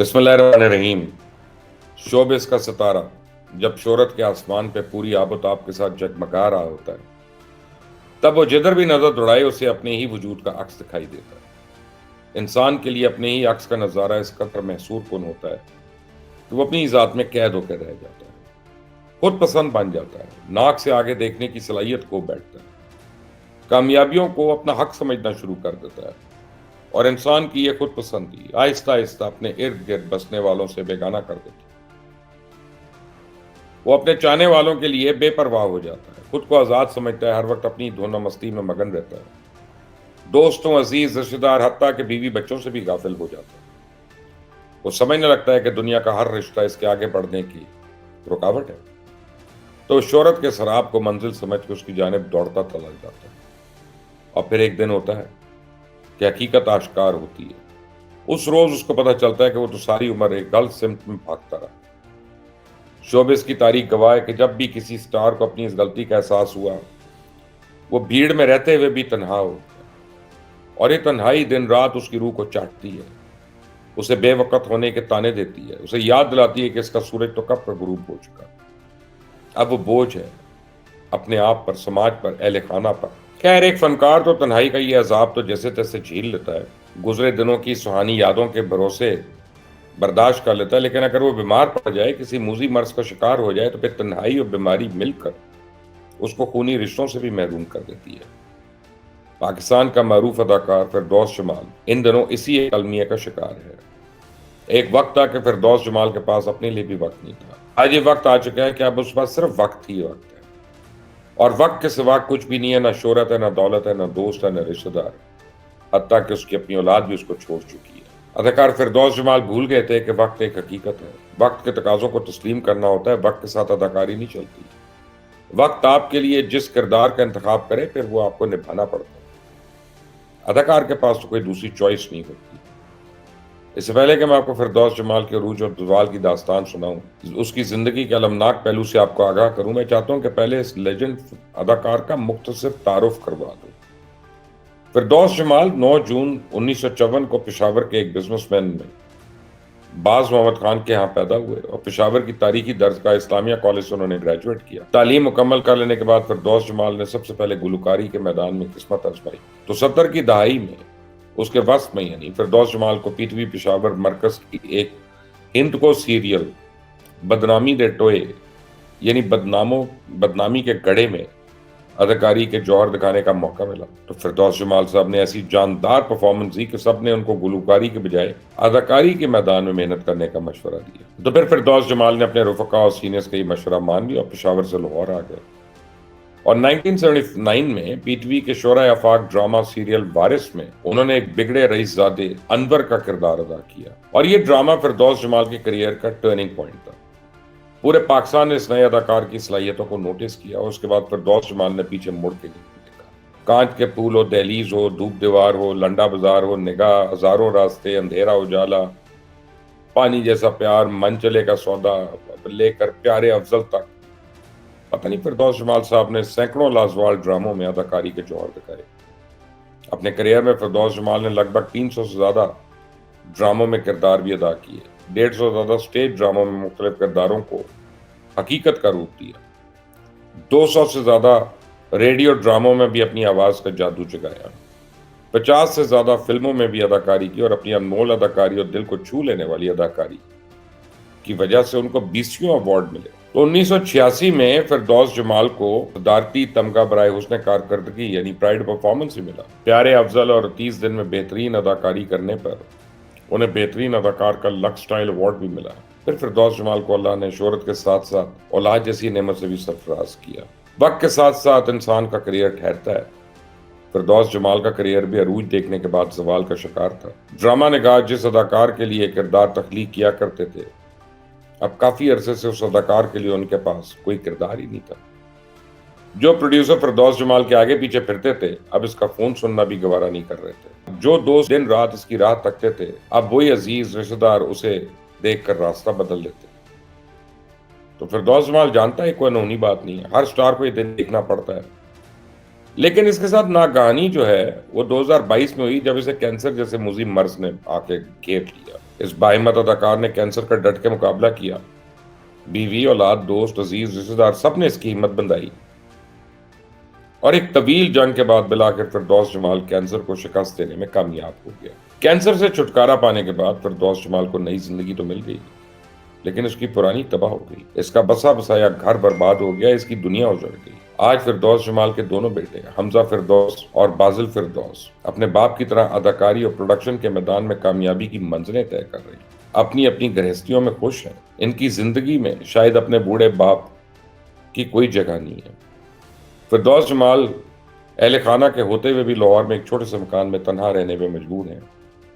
بسم اللہ الرحمن الرحیم۔ شوبز کا ستارہ جب شہرت کے آسمان پہ پوری آب و تاب کے ساتھ جگمگا رہا ہوتا ہے، تب وہ جدھر بھی نظر دوڑائے اسے اپنے ہی وجود کا عکس دکھائی دیتا ہے۔ انسان کے لیے اپنے ہی عکس کا نظارہ اس قدر محصور کن ہوتا ہے کہ وہ اپنی ذات میں قید ہو کے رہ جاتا ہے، خود پسند بن جاتا ہے، ناک سے آگے دیکھنے کی صلاحیت کھو بیٹھتا ہے، کامیابیوں کو اپنا حق سمجھنا شروع کر دیتا ہے، اور انسان کی یہ خود پسندی آہستہ آہستہ اپنے ارد گرد بسنے والوں سے بیگانہ کر دیتی ہے۔ وہ اپنے چاہنے والوں کے لیے بے پرواہ ہو جاتا ہے، خود کو آزاد سمجھتا ہے، ہر وقت اپنی دھن و مستی میں مگن رہتا ہے، دوستوں، عزیز، رشتہ دار، حتیٰ کہ بیوی بچوں سے بھی غافل ہو جاتا ہے۔ وہ سمجھنے لگتا ہے کہ دنیا کا ہر رشتہ اس کے آگے بڑھنے کی رکاوٹ ہے، تو شہرت کے سراب کو منزل سمجھ کے اس کی جانب دوڑتا چلا جاتا ہے۔ اور پھر ایک دن ہوتا ہے کہ حقیقت آشکار ہوتی ہے۔ اس روز اس کو پتہ چلتا ہے کہ وہ تو ساری عمر ایک غلط سمت میں بھاگتا رہا۔ شوبز کی تاریخ گواہ ہے کہ جب بھی کسی سٹار کو اپنی اس غلطی کا احساس ہوا، وہ بھیڑ میں رہتے ہوئے بھی تنہا ہو گیا، اور یہ تنہائی دن رات اس کی روح کو چاٹتی ہے، اسے بے وقت ہونے کے طعنے دیتی ہے، اسے یاد دلاتی ہے کہ اس کا سورج تو کب کا غروب ہو چکا۔ اب وہ بوجھ ہے اپنے آپ پر، سماج پر، اہل خانہ پر۔ خیر، ایک فنکار تو تنہائی کا یہ عذاب تو جیسے تیسے جھیل لیتا ہے، گزرے دنوں کی سہانی یادوں کے بھروسے برداشت کر لیتا ہے، لیکن اگر وہ بیمار پڑ جائے، کسی موذی مرض کا شکار ہو جائے، تو پھر تنہائی اور بیماری مل کر اس کو خونی رشتوں سے بھی محروم کر دیتی ہے۔ پاکستان کا معروف اداکار فردوس جمال ان دنوں اسی ایک المیہ کا شکار ہے۔ ایک وقت تھا کہ فردوس جمال کے پاس اپنے لیے بھی وقت نہیں تھا۔ آج یہ وقت آ چکا ہے کہ اب اس پاس صرف وقت ہی وقت ہے، اور وقت کے سوا کچھ بھی نہیں ہے، نہ شہرت ہے، نہ دولت ہے، نہ دوست ہے، نہ رشتہ دار، حتیٰ کہ اس کی اپنی اولاد بھی اس کو چھوڑ چکی ہے۔ اداکار فردوس جمال بھول گئے تھے کہ وقت ایک حقیقت ہے، وقت کے تقاضوں کو تسلیم کرنا ہوتا ہے، وقت کے ساتھ اداکاری نہیں چلتی۔ وقت آپ کے لیے جس کردار کا انتخاب کرے، پھر وہ آپ کو نبھانا پڑتا ہے۔ اداکار کے پاس تو کوئی دوسری چوائس نہیں ہوتی۔ اس سے پہلے کہ میں آپ کو فردوس جمال کے عروج اور زوال کی داستان سناؤں، اس کی زندگی کے المناک پہلو سے آپ کو آگاہ کروں، میں چاہتا ہوں کہ پہلے اس لیجنڈ اداکار کا مختصر تعارف کروا دوں۔ فردوس جمال 9 جون 1954 کو پشاور کے ایک بزنس مین میں باز محمد خان کے ہاں پیدا ہوئے، اور پشاور کی تاریخی درسگاہ اسلامیہ کالج سے انہوں نے گریجویٹ کیا۔ تعلیم مکمل کر لینے کے بعد فردوس جمال نے سب سے پہلے گلوکاری کے میدان میں قسمت آزمائی، تو 70 کی دہائی میں اس کے وسط میں یعنی فردوس جمال کو پی ٹی وی پشاور مرکز کی ایک ہند کو سیریل بدنامی دے ٹوئے یعنی بدنامی کے گڑھے میں اداکاری کے جوہر دکھانے کا موقع ملا۔ تو فردوس جمال صاحب نے ایسی جاندار پرفارمنس دی کہ سب نے ان کو گلوکاری کے بجائے اداکاری کے میدان میں محنت کرنے کا مشورہ دیا۔ تو پھر فردوس جمال نے اپنے رفقا اور سینئرز کا یہ مشورہ مان لیا اور پشاور سے لاہور آ گئے، اور 1979 میں پی ٹی وی کے شورائے آفاق ڈرامہ سیریل وارث میں انہوں نے ایک بگڑے رئیس زادے انور کا کردار ادا کیا، اور یہ ڈرامہ فردوس جمال کے کریئر کا ٹرننگ پوائنٹ تھا۔ پورے پاکستان نے اس نئے اداکار کی صلاحیتوں کو نوٹس کیا، اور اس کے بعد فردوس جمال نے پیچھے مڑ کے نہیں دیکھا۔ کانچ کے پھول ہو، دہلیز ہو، دھوپ دیوار ہو، لنڈا بازار ہو، نگاہ، ہزاروں راستے، اندھیرا اجالا، پانی جیسا پیار، من چلے کا سودا، لے کر پیارے افضل تک، پتہ نہیں فردوس جمال صاحب نے سینکڑوں لازوال ڈراموں میں اداکاری کے جوہر دکھائے۔ اپنے کریئر میں فردوس جمال نے لگ بھگ 300 سے زیادہ ڈراموں میں کردار بھی ادا کیے، 150 سے زیادہ سٹیج ڈراموں میں مختلف کرداروں کو حقیقت کا روپ دیا، 200 سے زیادہ ریڈیو ڈراموں میں بھی اپنی آواز کا جادو جگایا، 50 سے زیادہ فلموں میں بھی اداکاری کی، اور اپنی انمول اداکاری اور دل کو چھو لینے والی اداکاری کی وجہ سے ان کو 20 ایوارڈ ملے۔ تو 1986 میں فردوس جمال کو صدارتی تمغہ برائے حسن کارکردگی یعنی پرائڈ پرفارمنس ہی ملا۔ پیارے افضل اور 30 دن میں بہترین اداکاری کرنے پر انہیں بہترین اداکار کا لکس سٹائل ایوارڈ بھی ملا۔ پھر فردوس جمال کو اللہ نے شہرت کے ساتھ ساتھ اولاد جیسی نعمت سے بھی سرفراز کیا۔ وقت کے ساتھ ساتھ انسان کا کریئر ٹھہرتا ہے۔ فردوس جمال کا کریئر بھی عروج دیکھنے کے بعد زوال کا شکار تھا۔ ڈرامہ نگار جس اداکار کے لیے کردار تخلیق کیا کرتے تھے، اب کافی عرصے سے اس اداکار کے لیے ان کے پاس کوئی کردار ہی نہیں تھا۔ جو پروڈیوسر فردوس جمال کے آگے پیچھے پھرتے تھے، اب اس کا فون سننا بھی گوارا نہیں کر رہے تھے۔ جو دوست دن رات اس کی راہ تکتے تھے، اب وہی عزیز رشتہ دار اسے دیکھ کر راستہ بدل لیتے۔ تو فردوس جمال جانتا ہے کوئی انہونی بات نہیں ہے، ہر سٹار کو یہ دن دیکھنا پڑتا ہے لیکن اس کے ساتھ ناگہانی جو ہے وہ 2022 میں ہوئی، جب اسے کینسر جیسے مزمن مرض نے آ کے گھیر لیا۔ اس باہمت اداکار نے کینسر کا ڈٹ کے مقابلہ کیا۔ بیوی، اولاد، دوست، عزیز، رشتے دار سب نے اس کی ہمت بندھائی، اور ایک طویل جنگ کے بعد بالآخر فردوس جمال کینسر کو شکست دینے میں کامیاب ہو گیا۔ کینسر سے چھٹکارا پانے کے بعد فردوس جمال کو نئی زندگی تو مل گئی، لیکن اس کی پرانی تباہ ہو گئی۔ اس کا بسا بسایا گھر برباد ہو گیا، اس کی دنیا اجڑ گئی۔ آج فردوس جمال کے دونوں بیٹے حمزہ فردوس اور باسل فردوس اپنے باپ کی طرح اداکاری اور پروڈکشن کے میدان میں کامیابی کی منزلیں طے کر رہے ہیں، اپنی اپنی گرہستیوں میں خوش ہیں۔ ان کی زندگی میں شاید اپنے بوڑھے باپ کی کوئی جگہ نہیں ہے۔ فردوس جمال اہل خانہ کے ہوتے ہوئے بھی لاہور میں ایک چھوٹے سے مکان میں تنہا رہنے میں مجبور ہیں۔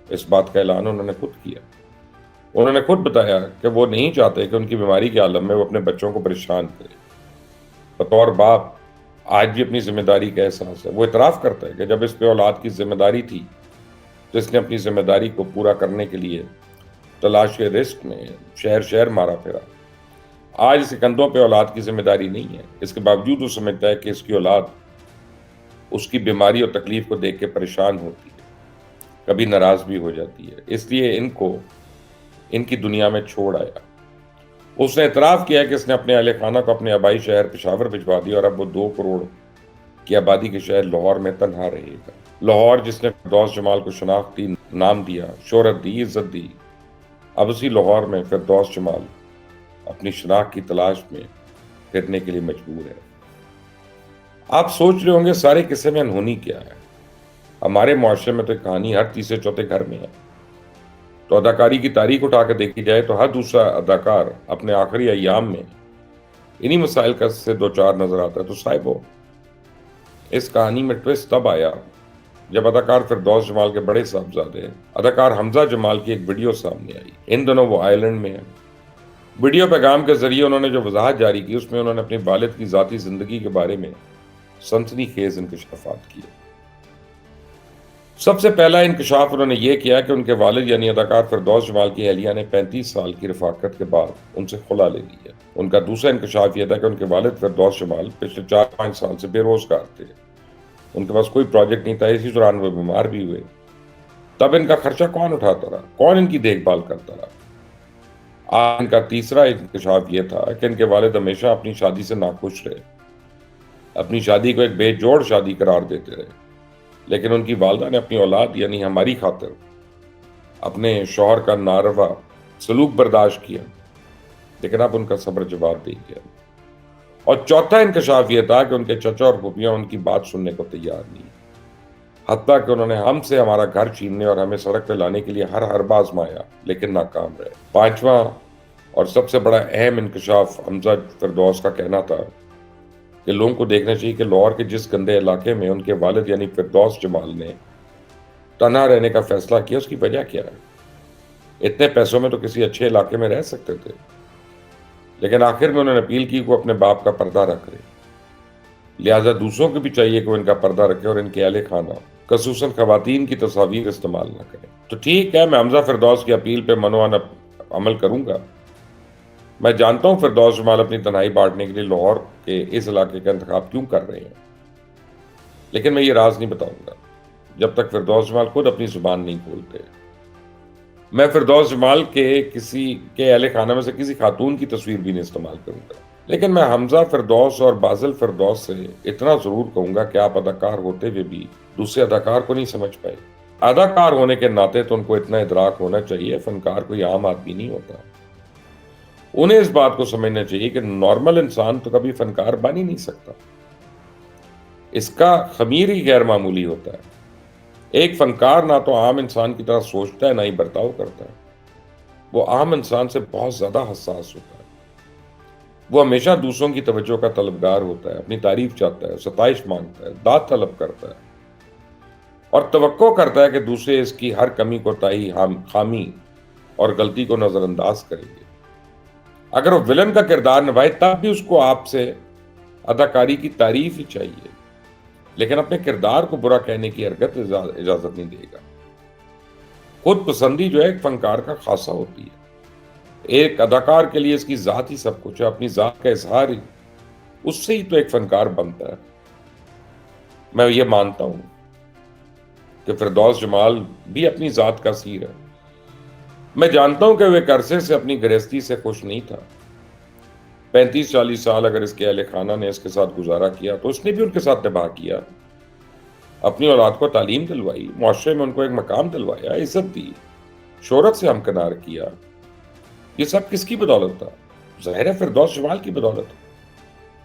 اس بات کا اعلان انہوں نے خود کیا۔ انہوں نے خود بتایا کہ وہ نہیں چاہتے کہ ان کی بیماری کے عالم میں وہ اپنے بچوں کو پریشان کرے۔ بطور باپ آج بھی اپنی ذمہ داری کا احساس ہے۔ وہ اعتراف کرتا ہے کہ جب اس پہ اولاد کی ذمہ داری تھی تو اس نے اپنی ذمہ داری کو پورا کرنے کے لیے تلاش رزق میں شہر شہر مارا پھرا۔ آج اس کے کندھوں پہ اولاد کی ذمہ داری نہیں ہے، اس کے باوجود وہ سمجھتا ہے کہ اس کی اولاد اس کی بیماری اور تکلیف کو دیکھ کے پریشان ہوتی ہے، کبھی ناراض بھی ہو جاتی ہے، اس لیے ان کی دنیا میں چھوڑ آیا۔ اس نے اعتراف کیا کہ اس نے اپنے اہل خانہ کو اپنے آبائی شہر پشاور بھجوا دیا، اور اب وہ 2 کروڑ کی آبادی کے شہر لاہور میں تنہا رہے گا۔ لاہور جس نے فردوس جمال کو شناختی نام دیا، شہرت دی، عزت دی، اب اسی لاہور میں فردوس جمال اپنی شناخت کی تلاش میں پھرنے کے لیے مجبور ہے۔ آپ سوچ رہے ہوں گے سارے قصے میں انہونی کیا ہے؟ ہمارے معاشرے میں تو ایک کہانی ہر تیسرے چوتھے گھر میں ہے۔ تو اداکاری کی تاریخ اٹھا کے دیکھی جائے تو ہر دوسرا اداکار اپنے آخری ایام میں انہی مسائل کا سے دو چار نظر آتا ہے۔ تو صاحب اس کہانی میں ٹویسٹ تب آیا جب اداکار فردوس جمال کے بڑے صاحبزادے اداکار حمزہ جمال کی ایک ویڈیو سامنے آئی۔ ان دنوں وہ آئرلینڈ میں ہیں۔ ویڈیو پیغام کے ذریعے انہوں نے جو وضاحت جاری کی، اس میں انہوں نے اپنے والد کی ذاتی زندگی کے بارے میں سنسنی خیز انکشافات کیے۔ سب سے پہلا انکشاف انہوں نے یہ کیا کہ ان کے والد یعنی اداکار فردوس جمال کی اہلیہ نے 35 سال کی رفاقت کے بعد ان سے خلا لے لی ہے۔ ان کا دوسرا انکشاف یہ تھا کہ ان کے والد فردوس جمال پچھلے 4-5 سال سے بے روزگار تھے، ان کے پاس کوئی پروجیکٹ نہیں تھا، اسی دوران وہ بیمار بھی ہوئے۔ تب ان کا خرچہ کون اٹھاتا رہا، کون ان کی دیکھ بھال کرتا رہا؟ آج ان کا تیسرا انکشاف یہ تھا کہ ان کے والد ہمیشہ اپنی شادی سے ناخوش رہے، اپنی شادی کو ایک بے جوڑ شادی قرار دیتے رہے، لیکن ان کی والدہ نے اپنی اولاد یعنی ہماری خاطر اپنے شوہر کا ناروا سلوک برداشت کیا، لیکن اب ان کا صبر جواب دے گیا۔ اور چوتھا انکشاف یہ تھا کہ ان کے چچا اور پھوپھیاں ان کی بات سننے کو تیار نہیں، حتیٰ کہ انہوں نے ہم سے ہمارا گھر چھیننے اور ہمیں سڑک پہ لانے کے لیے ہر حربہ آزمایا، لیکن ناکام رہے۔ پانچواں اور سب سے بڑا اہم انکشاف حمزہ فردوس کا کہنا تھا کہ لوگوں کو دیکھنا چاہیے کہ لاہور کے جس گندے علاقے میں ان کے والد یعنی فردوس جمال نے تنہا رہنے کا فیصلہ کیا، اس کی وجہ کیا ہے؟ اتنے پیسوں میں تو کسی اچھے علاقے میں رہ سکتے تھے، لیکن آخر میں انہوں نے اپیل کی کہ وہ اپنے باپ کا پردہ رکھ رہے، لہٰذا دوسروں کو بھی چاہیے کہ وہ ان کا پردہ رکھیں اور ان کے اہل خانہ خصوصاً خواتین کی تصاویر استعمال نہ کریں۔ تو ٹھیک ہے، میں حمزہ فردوس کی اپیل پہ منوان عمل کروں گا۔ میں جانتا ہوں فردوس جمال اپنی تنہائی بانٹنے کے لیے لاہور کے اس علاقے کا انتخاب کیوں کر رہے ہیں، لیکن میں یہ راز نہیں بتاؤں گا جب تک فردوس جمال خود اپنی زبان نہیں کھولتے۔ میں فردوس جمال کے اہل خانہ میں سے کسی خاتون کی تصویر بھی نہیں استعمال کروں گا، لیکن میں حمزہ فردوس اور باسل فردوس سے اتنا ضرور کہوں گا کہ آپ اداکار ہوتے ہوئے بھی دوسرے اداکار کو نہیں سمجھ پائے۔ اداکار ہونے کے ناطے تو ان کو اتنا ادراک ہونا چاہیے، فنکار کوئی عام آدمی نہیں ہوتا۔ انہیں اس بات کو سمجھنا چاہیے کہ نارمل انسان تو کبھی فنکار بن ہی نہیں سکتا، اس کا خمیر ہی غیر معمولی ہوتا ہے۔ ایک فنکار نہ تو عام انسان کی طرح سوچتا ہے، نہ ہی برتاؤ کرتا ہے، وہ عام انسان سے بہت زیادہ حساس ہوتا ہے۔ وہ ہمیشہ دوسروں کی توجہ کا طلبگار ہوتا ہے، اپنی تعریف چاہتا ہے، ستائش مانگتا ہے، داد طلب کرتا ہے، اور توقع کرتا ہے کہ دوسرے اس کی ہر کمی کوتاہی، خامی اور غلطی کو نظر انداز کریں گے۔ اگر وہ ولن کا کردار نبھائے تب بھی اس کو آپ سے اداکاری کی تعریف ہی چاہیے، لیکن اپنے کردار کو برا کہنے کی حرکت اجازت نہیں دے گا۔ خود پسندی جو ہے ایک فنکار کا خاصہ ہوتی ہے۔ ایک اداکار کے لیے اس کی ذات ہی سب کچھ ہے، اپنی ذات کا اظہار ہی اس سے ہی تو ایک فنکار بنتا ہے۔ میں یہ مانتا ہوں کہ فردوس جمال بھی اپنی ذات کا اسیر ہے. میں جانتا ہوں کہ وہ ایک عرصے سے اپنی گرہستی سے خوش نہیں تھا. 35-40 سال اگر اس کے اہل خانہ نے اس کے ساتھ گزارا کیا تو اس نے بھی ان کے ساتھ نبھا کیا. اپنی اولاد کو تعلیم دلوائی، معاشرے میں ان کو ایک مقام دلوایا، عزت دی، شہرت سے ہمکنار کیا. یہ سب کس کی بدولت تھا؟ ظاہر ہے فردوس جمال کی بدولت.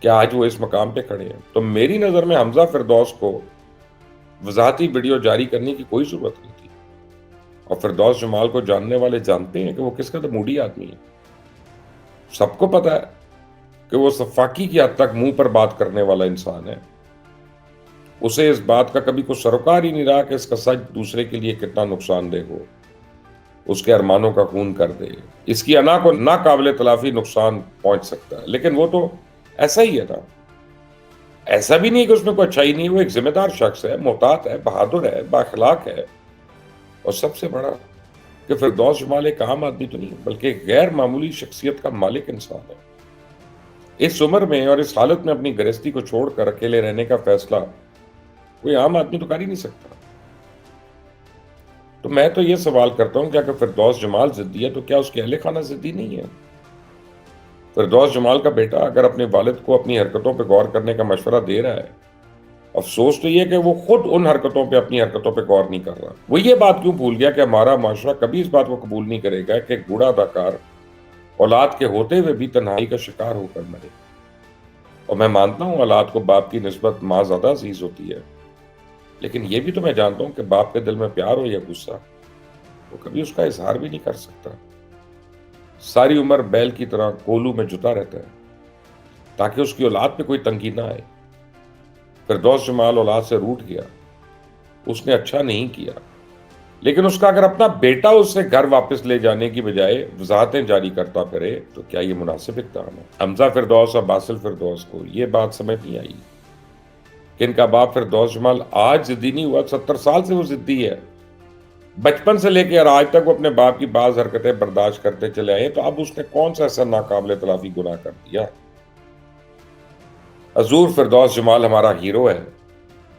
کیا آج وہ اس مقام پہ کھڑے ہیں؟ تو میری نظر میں حمزہ فردوس کو وضاحتی ویڈیو جاری کرنے کی کوئی ضرورت نہیں تھی. اور فردوس جمال کو جاننے والے جانتے ہیں کہ وہ کس قدر موڈی آدمی ہے. سب کو پتا ہے کہ وہ سفاکی کی حد تک منہ پر بات کرنے والا انسان ہے. اسے اس بات کا کبھی کوئی سروکار ہی نہیں رہا کہ اس کا سچ دوسرے کے لیے کتنا نقصان دہ ہو، اس کے ارمانوں کا خون کر دے، اس کی انا کو ناقابل تلافی نقصان پہنچ سکتا ہے. لیکن وہ تو ایسا ہی ہے نا. ایسا بھی نہیں کہ اس میں کوئی اچھائی نہیں. وہ ایک ذمہ دار شخص ہے، محتاط ہے، بہادر ہے، بااخلاق ہے. اور سب سے بڑا کہ فردوس جمال ایک عام آدمی تو نہیں بلکہ ایک غیر معمولی شخصیت کا مالک انسان ہے. اس عمر میں اور اس حالت میں اپنی گرہستی کو چھوڑ کر اکیلے رہنے کا فیصلہ کوئی عام آدمی تو کر ہی نہیں سکتا. تو میں تو یہ سوال کرتا ہوں کہ اگر فردوس جمال ضدی ہے تو کیا اس کے اہل خانہ ضدی نہیں ہے؟ فردوس جمال کا بیٹا اگر اپنے والد کو اپنی حرکتوں پہ غور کرنے کا مشورہ دے رہا ہے، افسوس تو یہ کہ وہ خود ان حرکتوں پہ اپنی حرکتوں پہ غور نہیں کر رہا. وہ یہ بات کیوں بھول گیا کہ ہمارا معاشرہ کبھی اس بات کو قبول نہیں کرے گا کہ ایک بوڑھا اداکار اولاد کے ہوتے ہوئے بھی تنہائی کا شکار ہو کر مرے. اور میں مانتا ہوں اولاد کو باپ کی نسبت ماں زیادہ عزیز ہوتی ہے، لیکن یہ بھی تو میں جانتا ہوں کہ باپ کے دل میں پیار ہو یا غصہ وہ کبھی اس کا اظہار بھی نہیں کر سکتا. ساری عمر بیل کی طرح کولو میں جتا رہتا ہے تاکہ اس کی اولاد پہ کوئی تنگی نہ آئے. فردوس جمال اولاد سے روٹھ گیا، اس نے اچھا نہیں کیا، لیکن اس کا اگر اپنا بیٹا اس سے گھر واپس لے جانے کی بجائے وضاحتیں جاری کرتا پھرے تو کیا یہ مناسب اقدام ہے؟ حمزہ فردوس اور باسل فردوس کو یہ بات سمجھ نہیں آئی کہ ان کا باپ فردوس جمال آج ضدی نہیں ہوا، 70 سال سے وہ ضدی ہے. بچپن سے لے کے اور آج تک وہ اپنے باپ کی بعض حرکتیں برداشت کرتے چلے آئے. تو اب اس نے کون سا ایسا ناقابل تلافی گناہ کر دیا؟ حضور فردوس جمال ہمارا ہیرو ہے،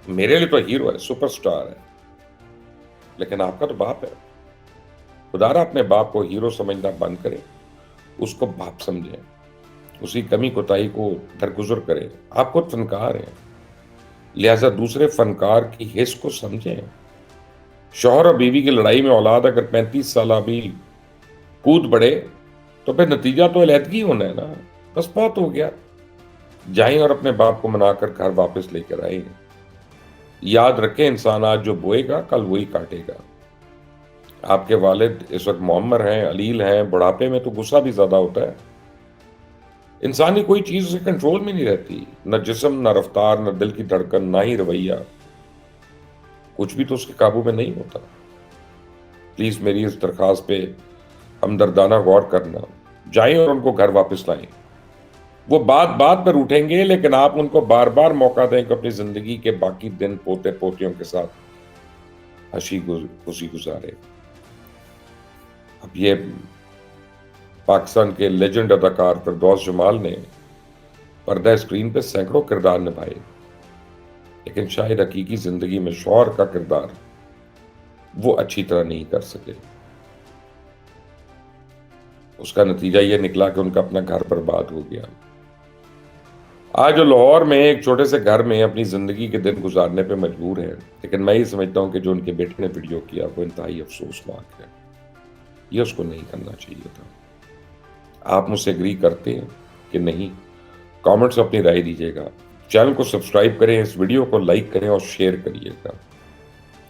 میرے لیے تو ہیرو ہے، سپر سٹار ہے، لیکن آپ کا تو باپ ہے. خدا را اپنے باپ کو ہیرو سمجھنا بند کرے، اس کو باپ سمجھیں، اس کی کمی کوتاہی کو درگزر کرے. آپ خود فنکار ہیں، لہذا دوسرے فنکار کی حس کو سمجھیں. شوہر اور بیوی کی لڑائی میں اولاد اگر 35 سالہ بھی کود پڑے تو پھر نتیجہ تو علیحدگی ہونا ہے نا. بس بہت ہو گیا، جائیں اور اپنے باپ کو منا کر گھر واپس لے کر آئیں. یاد رکھیں انسان آج جو بوئے گا کل وہی کاٹے گا. آپ کے والد اس وقت معمر ہیں، علیل ہیں، بڑھاپے میں تو غصہ بھی زیادہ ہوتا ہے. انسانی کوئی چیز اسے کنٹرول میں نہیں رہتی، نہ جسم، نہ رفتار، نہ دل کی دھڑکن، نہ ہی رویہ، کچھ بھی تو اس کے قابو میں نہیں ہوتا. پلیز میری اس درخواست پہ ہمدردانہ غور کرنا. جائیں اور ان کو گھر واپس لائیں. وہ بات پر اٹھیں گے لیکن آپ ان کو بار بار موقع دیں کہ اپنی زندگی کے باقی دن پوتے پوتیوں کے ساتھ ہنسی خوشی گزارے. اب یہ پاکستان کے لیجنڈ اداکار فردوس جمال نے پردہ اسکرین پہ سینکڑوں کردار نبھائے، لیکن شاید حقیقی زندگی میں شوہر کا کردار وہ اچھی طرح نہیں کر سکے. اس کا نتیجہ یہ نکلا کہ ان کا اپنا گھر برباد ہو گیا. آج وہ لاہور میں ایک چھوٹے سے گھر میں اپنی زندگی کے دن گزارنے پہ مجبور ہے. لیکن میں یہ سمجھتا ہوں کہ جو ان کے بیٹے نے ویڈیو کیا وہ انتہائی افسوسناک ہے. یہ اس کو نہیں کرنا چاہیے تھا. آپ مجھ سے اگری کرتے ہیں کہ نہیں؟ کامنٹس میں اپنی رائے دیجیے گا. چینل کو سبسکرائب کریں، اس ویڈیو کو لائک کریں اور شیئر کریے گا،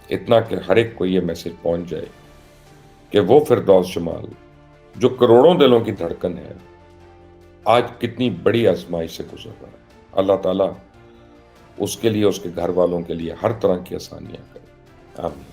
اتنا کہ ہر ایک کو یہ میسج پہنچ جائے کہ وہ فردوس جمال جو کروڑوں دلوں کی دھڑکن ہے آج کتنی بڑی آزمائش سے گزر رہا ہے. اللہ تعالیٰ اس کے لیے، اس کے گھر والوں کے لیے ہر طرح کی آسانیاں کرے. آمین.